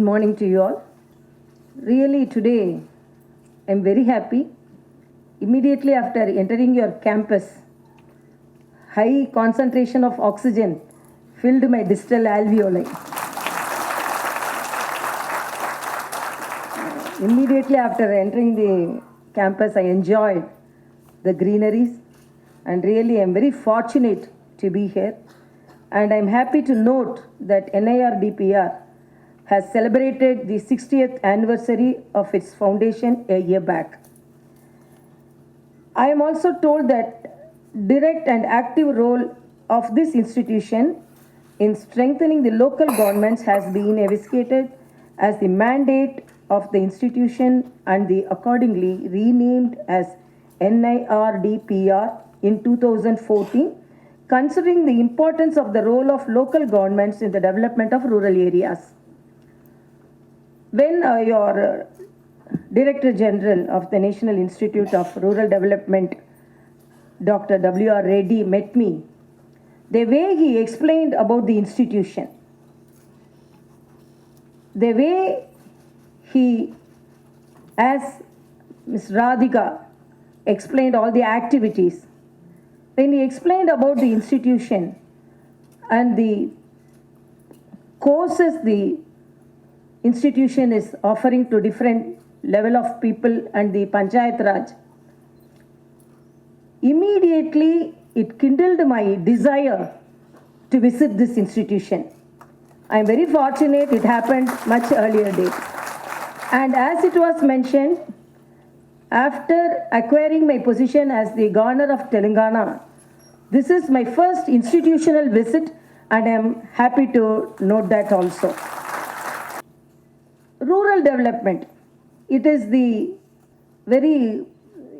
morning to you all. Really today, I'm very happy. Immediately after entering your campus, high concentration of oxygen filled my distal alveoli. Immediately after entering the campus, I enjoyed the greeneries and really I'm very fortunate to be here. And I'm happy to note that Nirdpr has celebrated the 60th anniversary of its foundation a year back. I am also told that direct and active role of this institution in strengthening the local governments has been eviscerated as the mandate of the institution and the accordingly renamed as Nirdpr in 2014, considering the importance of the role of local governments in the development of rural areas. When your Director General of the National Institute of Rural Development, Dr. W.R. Reddy, met me, the way he explained about the institution, the way he, as Ms. Radhika, explained all the activities, when he explained about the institution and the courses the institution is offering to different level of people and the Panchayatraj, immediately it kindled my desire to visit this institution. I am very fortunate it happened much earlier date. And as it was mentioned, after acquiring my position as the Governor of Telangana, this is my first institutional visit and I am happy to note that also. Rural development, it is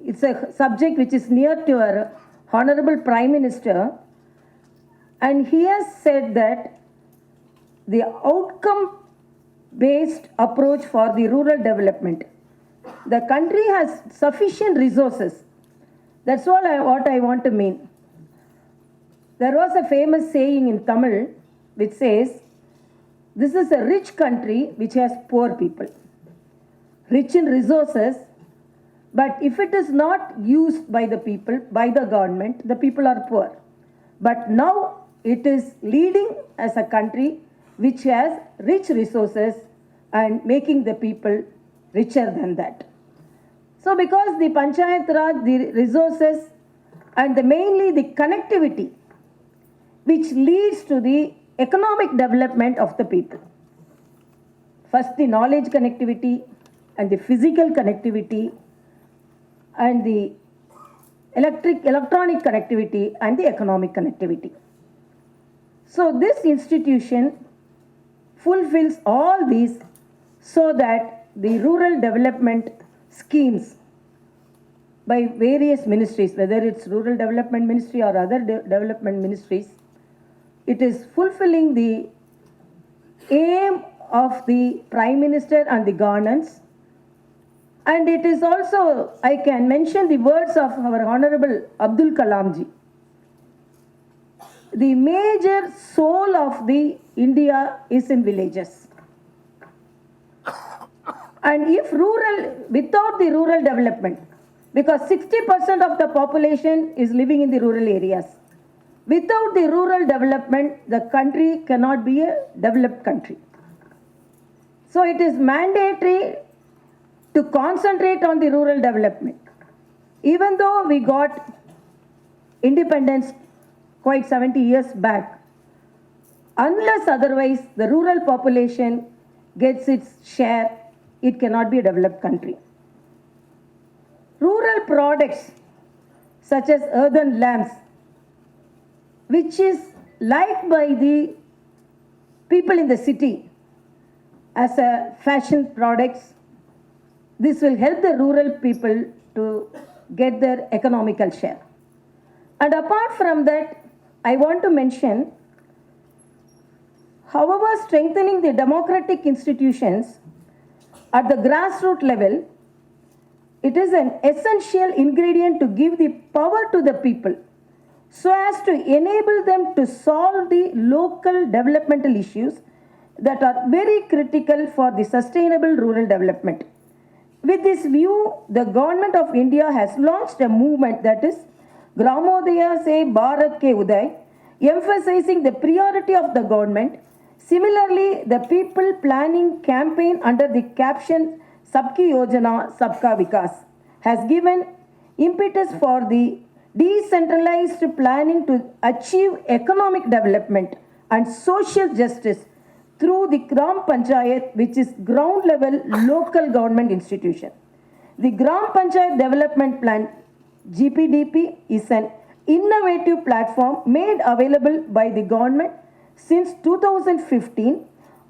it's a subject which is near to our Honourable Prime Minister, and he has said that the outcome-based approach for the rural development, the country has sufficient resources. That's all what I want to mean. There was a famous saying in Tamil which says, this is a rich country which has poor people. Rich in resources, but if it is not used by the people, by the government, the people are poor. But now it is leading as a country which has rich resources and making the people richer than that. So because the Panchayatraj, the resources and mainly the connectivity which leads to the economic development of the people. First the knowledge connectivity and the physical connectivity and the electronic connectivity and the economic connectivity. So this institution fulfills all these so that the rural development schemes by various ministries, whether it's Rural Development Ministry or other development ministries, it is fulfilling the aim of the Prime Minister and the governance. And it is also, I can mention the words of our Honourable Abdul Kalam ji. The major soul of the India is in villages. And if without the rural development, because 60% of the population is living in the rural areas, without the rural development, the country cannot be a developed country. So it is mandatory to concentrate on the rural development. Even though we got independence quite 70 years back, unless otherwise the rural population gets its share, it cannot be a developed country. Rural products such as earthen lamps, which is liked by the people in the city as a fashion products, this will help the rural people to get their economical share. And apart from that, I want to mention, however, strengthening the democratic institutions at the grassroots level, it is an essential ingredient to give the power to the people so as to enable them to solve the local developmental issues that are very critical for the sustainable rural development. With this view, the Government of India has launched a movement, that is Gramodaya Se Bharat Ke Uday, emphasizing the priority of the government. Similarly, the People Planning campaign under the caption Sabki Yojana Sabka Vikas has given impetus for the decentralized planning to achieve economic development and social justice through the Gram Panchayat, which is ground level local government institution. The Gram Panchayat Development Plan GPDP is an innovative platform made available by the government since 2015,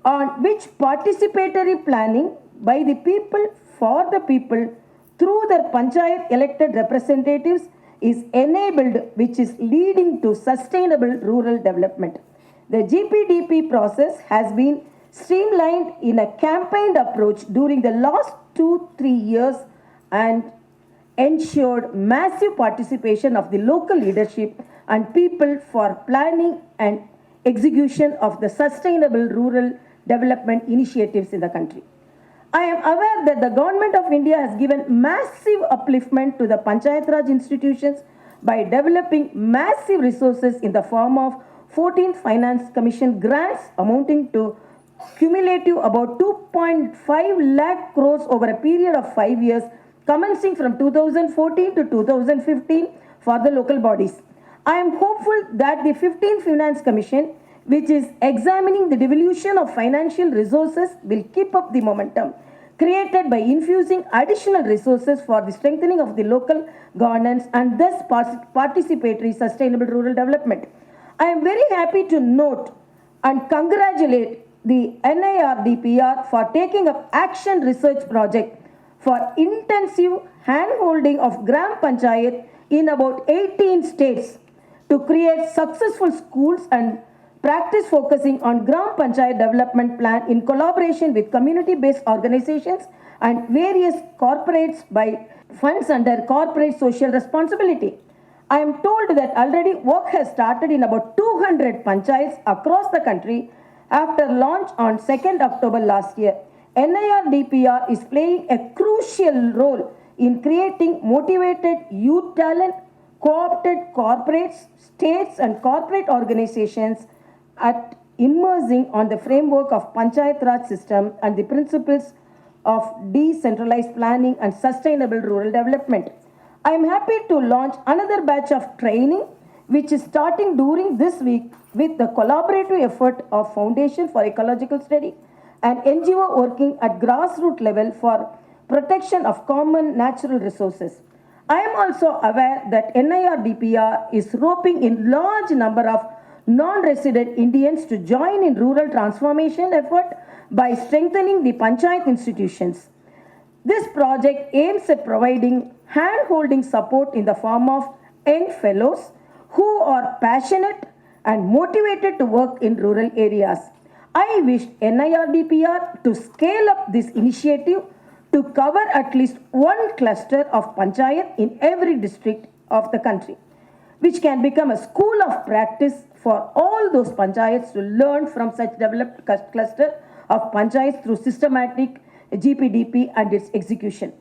on which participatory planning by the people for the people through their Panchayat elected representatives is enabled, which is leading to sustainable rural development. The GPDP process has been streamlined in a campaigned approach during the last 2-3 years and ensured massive participation of the local leadership and people for planning and execution of the sustainable rural development initiatives in the country. I am aware that the Government of India has given massive upliftment to the Panchayatraj institutions by developing massive resources in the form of 14 Finance Commission grants amounting to cumulative about 2.5 lakh crores over a period of 5 years, commencing from 2014 to 2015 for the local bodies. I am hopeful that the 15th Finance Commission, which is examining the devolution of financial resources, will keep up the momentum created by infusing additional resources for the strengthening of the local governance and thus participatory sustainable rural development. I am very happy to note and congratulate the NIRDPR for taking up action research project for intensive hand-holding of Gram Panchayat in about 18 states to create successful schools and practice focusing on Gram Panchayat development plan in collaboration with community-based organizations and various corporates by funds under corporate social responsibility. I am told that already work has started in about 200 panchayats across the country after launch on 2nd October last year. NIRDPR is playing a crucial role in creating motivated youth talent, co-opted corporates, states and corporate organizations at immersing on the framework of Panchayatraj system and the principles of decentralized planning and sustainable rural development. I am happy to launch another batch of training which is starting during this week with the collaborative effort of Foundation for Ecological Study and NGO working at grassroots level for protection of common natural resources. I am also aware that NIRDPR is roping in large number of non-resident Indians to join in rural transformation effort by strengthening the Panchayat institutions. This project aims at providing hand-holding support in the form of young fellows who are passionate and motivated to work in rural areas. I wish NIRDPR to scale up this initiative to cover at least one cluster of Panchayat in every district of the country, which can become a school of practice for all those Panchayats to learn from such developed cluster of Panchayats through systematic GPDP and its execution.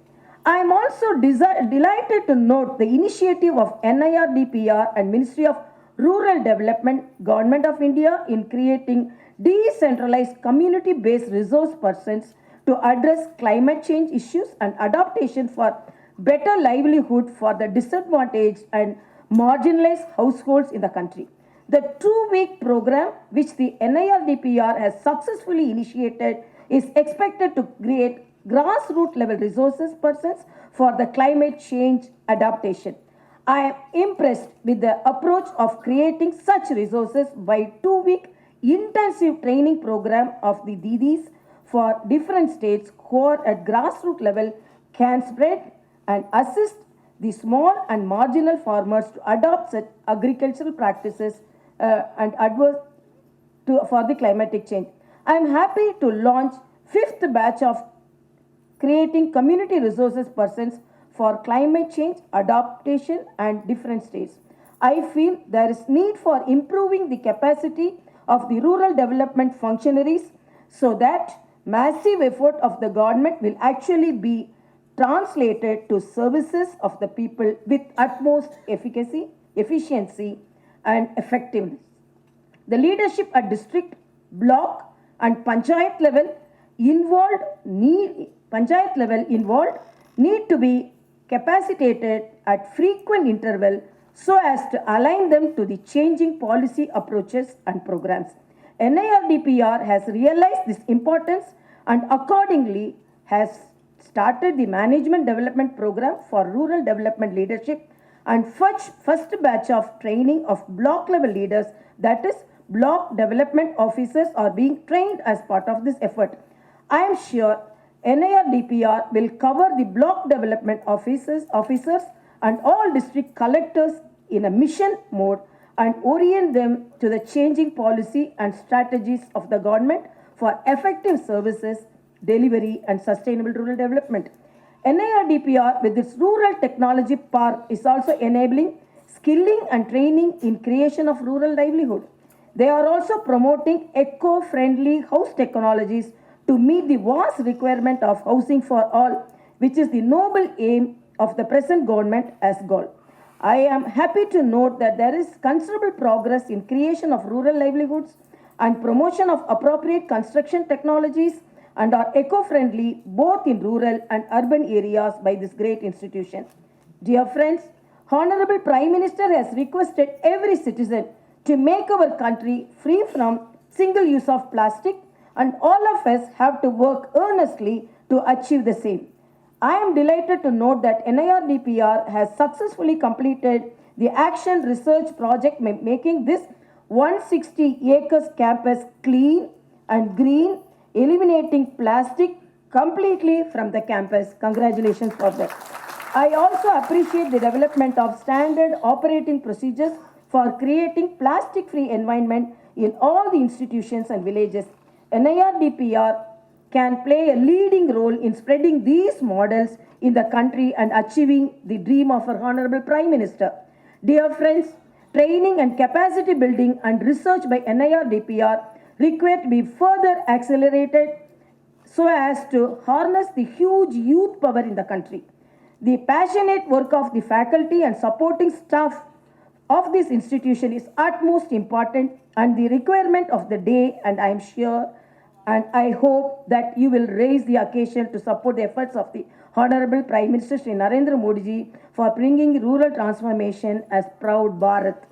I am also delighted to note the initiative of NIRDPR and Ministry of Rural Development, Government of India in creating decentralized community-based resource persons to address climate change issues and adaptation for better livelihood for the disadvantaged and marginalized households in the country. The 2-week program, which the NIRDPR has successfully initiated, is expected to create grassroots level resources persons for the climate change adaptation. I am impressed with the approach of creating such resources by 2-week intensive training program of the Didis for different states who are at grassroots level can spread and assist the small and marginal farmers to adopt such agricultural practices and adverse for the climatic change. I am happy to launch 5th batch of creating community resources persons for climate change adaptation and different states. I feel there is need for improving the capacity of the rural development functionaries so that massive effort of the government will actually be translated to services of the people with utmost efficacy, efficiency, and effectiveness. The leadership at district, block, and panchayat level need to be capacitated at frequent interval so as to align them to the changing policy approaches and programs. NIRDPR has realized this importance and accordingly has started the management development program for rural development leadership and first batch of training of block level leaders, that is block development officers, are being trained as part of this effort. I am sure NIRDPR will cover the block development officers and all district collectors in a mission mode and orient them to the changing policy and strategies of the government for effective services, delivery and sustainable rural development. NIRDPR with its rural technology park is also enabling skilling and training in creation of rural livelihood. They are also promoting eco-friendly house technologies to meet the vast requirement of housing for all, which is the noble aim of the present government as goal. I am happy to note that there is considerable progress in creation of rural livelihoods and promotion of appropriate construction technologies and are eco-friendly both in rural and urban areas by this great institution. Dear friends, Honourable Prime Minister has requested every citizen to make our country free from single use of plastic, and all of us have to work earnestly to achieve the same. I am delighted to note that NIRDPR has successfully completed the action research project making this 160 acres campus clean and green, eliminating plastic completely from the campus. Congratulations for that. I also appreciate the development of standard operating procedures for creating plastic-free environment in all the institutions and villages. NIRDPR can play a leading role in spreading these models in the country and achieving the dream of our Honourable Prime Minister. Dear friends, training and capacity building and research by NIRDPR require to be further accelerated so as to harness the huge youth power in the country. The passionate work of the faculty and supporting staff of this institution is utmost important and the requirement of the day, and I am sure and I hope that you will raise the occasion to support the efforts of the Honourable Prime Minister Shri Narendra Modi ji for bringing rural transformation as proud Bharat.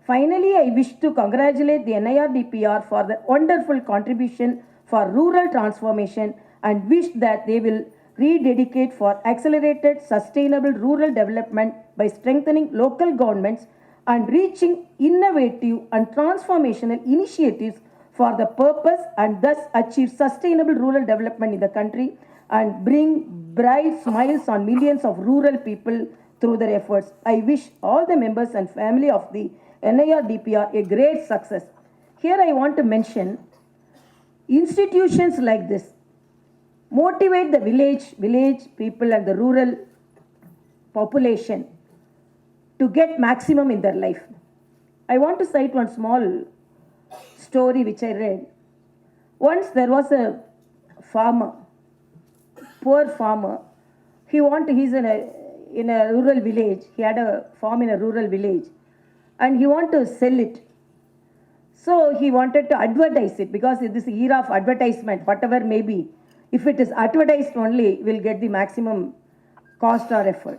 Finally, I wish to congratulate the NIRDPR for the wonderful contribution for rural transformation and wish that they will rededicate for accelerated sustainable rural development by strengthening local governments and reaching innovative and transformational initiatives for the purpose and thus achieve sustainable rural development in the country and bring bright smiles on millions of rural people through their efforts. I wish all the members and family of the NIRDPR a great success. Here I want to mention institutions like this motivate the village people and the rural population to get maximum in their life. I want to cite one small story which I read. Once there was a farmer, poor farmer. He's in a rural village. He had a farm in a rural village, and he wanted to sell it. So he wanted to advertise it because in this era of advertisement, whatever may be, if it is advertised only, we'll get the maximum cost or effort.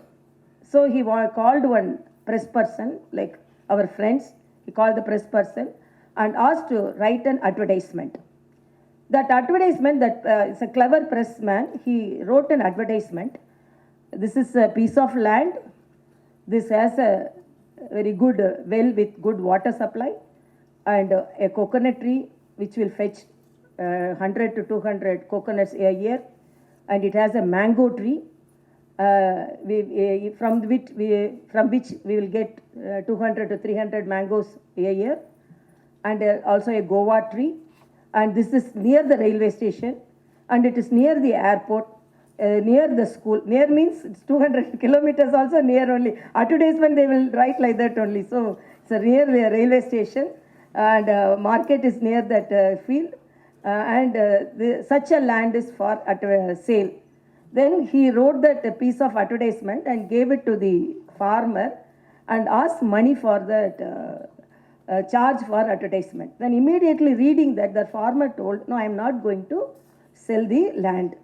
So he called one press person, like our friends. He called the press person and asked to write an advertisement. That advertisement, is a clever pressman. He wrote an advertisement. This is a piece of land. This has a very good well with good water supply and a coconut tree which will fetch 100 to 200 coconuts a year, and it has a mango tree from which we will get 200 to 300 mangoes a year, and also a guava tree. And this is near the railway station, and it is near the airport, near the school. Near means it's 200 kilometers also near only. Advertisement they will write like that only. So it's a near the railway station, and market is near that field, and such a land is for sale. Then he wrote that piece of advertisement and gave it to the farmer and asked money for that charge for advertisement. Then immediately reading that, the farmer told, no, I am not going to sell the land.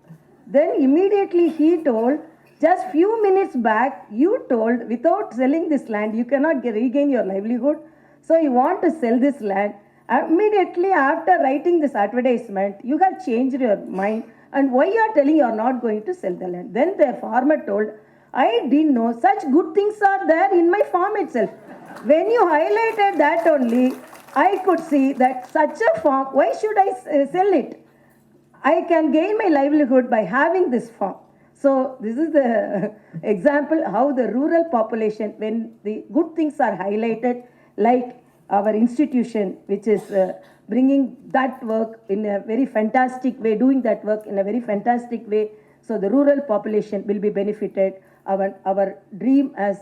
Then immediately he told, just few minutes back you told without selling this land you cannot regain your livelihood, so you want to sell this land. Immediately after writing this advertisement you have changed your mind, and why you are telling you are not going to sell the land? Then the farmer told, I didn't know such good things are there in my farm itself. When you highlighted that only, I could see that such a farm, why should I sell it? I can gain my livelihood by having this farm. So this is the example how the rural population, when the good things are highlighted, like our institution, which is bringing that work in a very fantastic way, doing that work in a very fantastic way, so the rural population will be benefited. Our dream as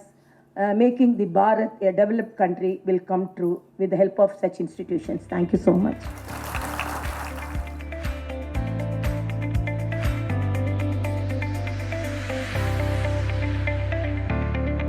making the Bharat a developed country will come true with the help of such institutions. Thank you so much.